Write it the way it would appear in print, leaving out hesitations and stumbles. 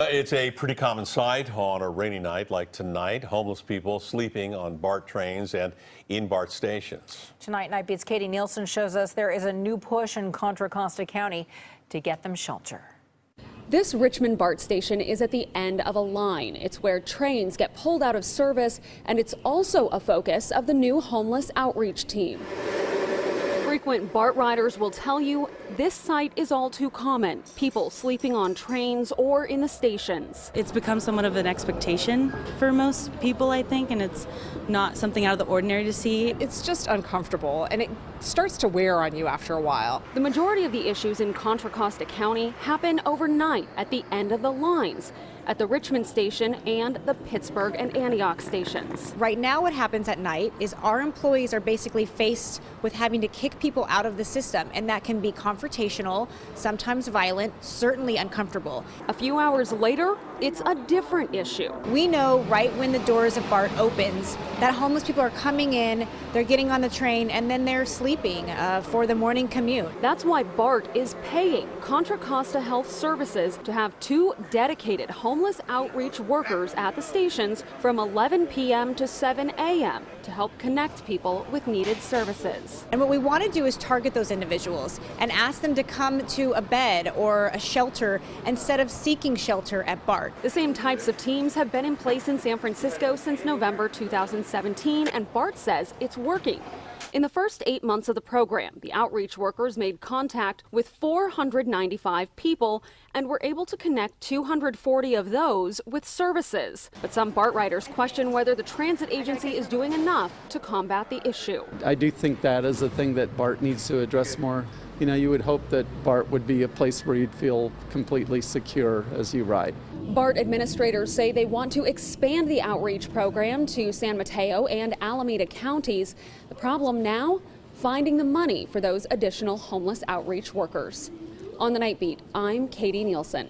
It's a pretty common sight on a rainy night like tonight. Homeless people sleeping on BART trains and in BART stations. Tonight, Night Beat's Nielsen shows us there is a new push in Contra, Costa County to get them shelter. This Richmond BART station is at the end of a line. It's where trains get pulled out of service, and it's also a focus of the new homeless outreach team. Frequent BART riders will tell you this sight is all too common. People sleeping on trains or in the stations. It's become somewhat of an expectation for most people, I think, and it's not something out of the ordinary to see. It's just uncomfortable, and it starts to wear on you after a while. The majority of the issues in Contra Costa County happen overnight at the end of the lines, at the Richmond station and the Pittsburgh and Antioch stations. Right now what happens at night is our employees are basically faced with having to kick people out of the system, and that can be confrontational, sometimes violent, certainly uncomfortable. A few hours later, it's a different issue. We know right when the doors of BART opens that homeless people are coming in, they're getting on the train, and then they're sleeping for the morning commute. That's why BART is paying Contra Costa Health Services to have 2 dedicated homeless outreach workers at the stations from 11 p.m. to 7 a.m. to help connect people with needed services. And what we want to do is target those individuals and ask them to come to a bed or a shelter instead of seeking shelter at BART. The same types of teams have been in place in San Francisco since November 2017, and BART says it's working. In the first 8 months of the program, the outreach workers made contact with 495 people and were able to connect 240 of those with services. But some BART riders question whether the transit agency is doing enough to combat the issue. I do think that is a thing that BART needs to address more. You know, you would hope that BART would be a place where you'd feel completely secure as you ride. BART administrators say they want to expand the outreach program to San Mateo and Alameda counties. The problem now, finding the money for those additional homeless outreach workers. On the Night Beat, I'm Nielsen.